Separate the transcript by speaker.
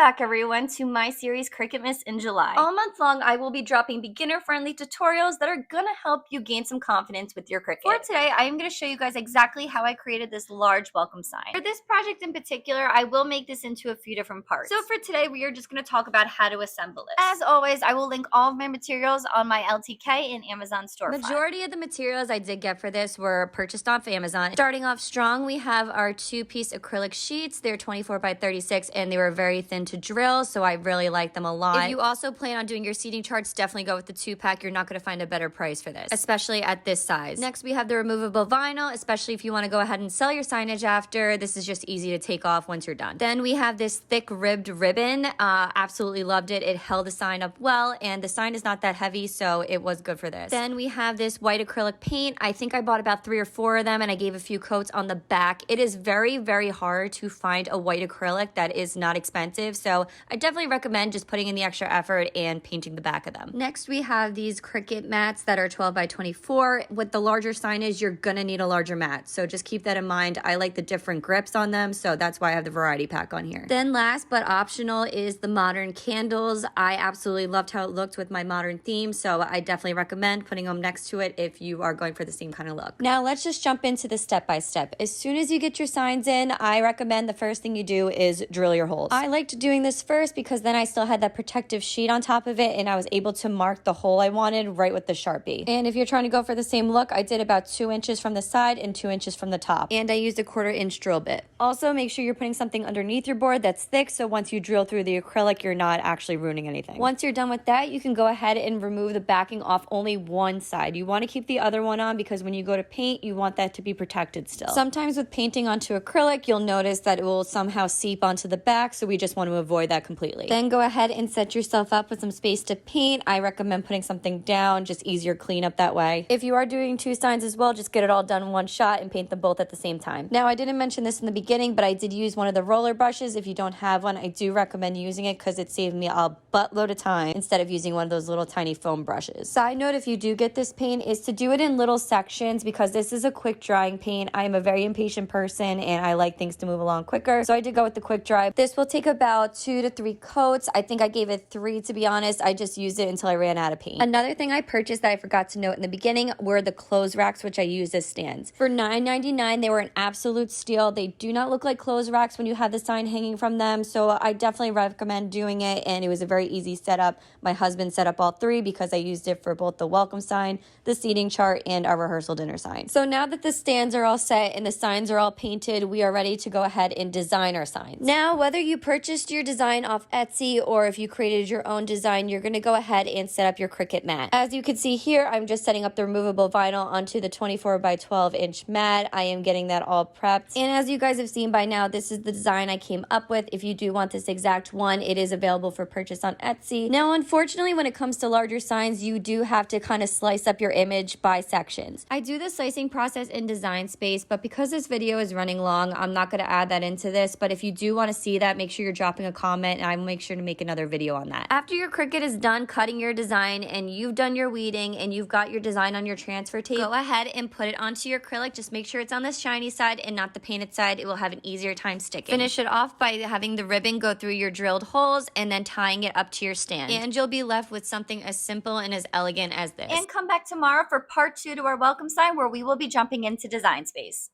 Speaker 1: back, everyone, to my series Cricutmas in July. All month long, I will be dropping beginner-friendly tutorials that are gonna help you gain some confidence with your Cricut. For today, I am gonna show you guys exactly how I created this large welcome sign. For this project in particular, I will make this into a few different parts. So for today, we are just gonna talk about how to assemble it. As always, I will link all of my materials on my LTK and Amazon storefront. Majority of the materials I did get for this were purchased off Amazon. Starting off strong, we have our two-piece acrylic sheets. They're 24 by 36, and they were very thin to drill, so I really like them a lot. If you also plan on doing your seating charts, definitely go with the 2-pack. You're not going to find a better price for this, especially at this size. Next, we have the removable vinyl, especially if you want to go ahead and sell your signage after. This is just easy to take off once you're done. Then we have this thick ribbed ribbon. Absolutely loved it. It held the sign up well, and the sign is not that heavy, so it was good for this. Then we have this white acrylic paint. I think I bought about 3 or 4 of them, and I gave a few coats on the back. It is very, very hard to find a white acrylic that is not expensive, so I definitely recommend just putting in the extra effort and painting the back of them. Next, we have these Cricut mats that are 12 by 24. With the larger signage, you're gonna need a larger mat, so just keep that in mind. I like the different grips on them, so that's why I have the variety pack on here. Then last but optional is the modern candles. I absolutely loved how it looked with my modern theme, so I definitely recommend putting them next to it if you are going for the same kind of look. Now let's just jump into the step-by-step. As soon as you get your signs in, I recommend the first thing you do is drill your holes. I liked doing this first because then I still had that protective sheet on top of it, and I was able to mark the hole I wanted right with the Sharpie. And if you're trying to go for the same look, I did about 2 inches from the side and 2 inches from the top. And I used a 1/4 inch drill bit. Also, make sure you're putting something underneath your board that's thick, so once you drill through the acrylic, you're not actually ruining anything. Once you're done with that, you can go ahead and remove the backing off only one side. You want to keep the other one on because when you go to paint, you want that to be protected still. Sometimes with painting onto acrylic, you'll notice that it will somehow seep onto the back, so we just want to avoid that completely. Then go ahead and set yourself up with some space to paint. I recommend putting something down, just easier cleanup that way. If you are doing 2 signs as well, just get it all done in one shot and paint them both at the same time. Now, I didn't mention this in the beginning, but I did use one of the roller brushes. If you don't have one, I do recommend using it because it saved me a buttload of time instead of using one of those little tiny foam brushes. Side note, if you do get this paint, is to do it in little sections because this is a quick drying paint. I am a very impatient person and I like things to move along quicker, so I did go with the quick dry. This will take about 2 to 3 coats. I think I gave it 3, to be honest. I just used it until I ran out of paint. Another thing I purchased that I forgot to note in the beginning were the clothes racks, which I used as stands. For $9.99, they were an absolute steal. They do not look like clothes racks when you have the sign hanging from them, so I definitely recommend doing it, and it was a very easy setup. My husband set up all 3 because I used it for both the welcome sign, the seating chart, and our rehearsal dinner sign. So now that the stands are all set and the signs are all painted, we are ready to go ahead and design our signs. Now, whether you purchased your design off Etsy or if you created your own design, you're going to go ahead and set up your Cricut mat. As you can see here, I'm just setting up the removable vinyl onto the 24 by 12 inch mat. I am getting that all prepped. And as you guys have seen by now, this is the design I came up with. If you do want this exact one, it is available for purchase on Etsy. Now, unfortunately, when it comes to larger signs, you do have to kind of slice up your image by sections. I do the slicing process in Design Space, but because this video is running long, I'm not going to add that into this. But if you do want to see that, make sure you're dropping a comment and I will make sure to make another video on that. After your Cricut is done cutting your design and you've done your weeding and you've got your design on your transfer tape, go ahead and put it onto your acrylic. Just make sure it's on the shiny side and not the painted side. It will have an easier time sticking. Finish it off by having the ribbon go through your drilled holes and then tying it up to your stand. And you'll be left with something as simple and as elegant as this. And come back tomorrow for part 2 to our welcome sign where we will be jumping into Design Space.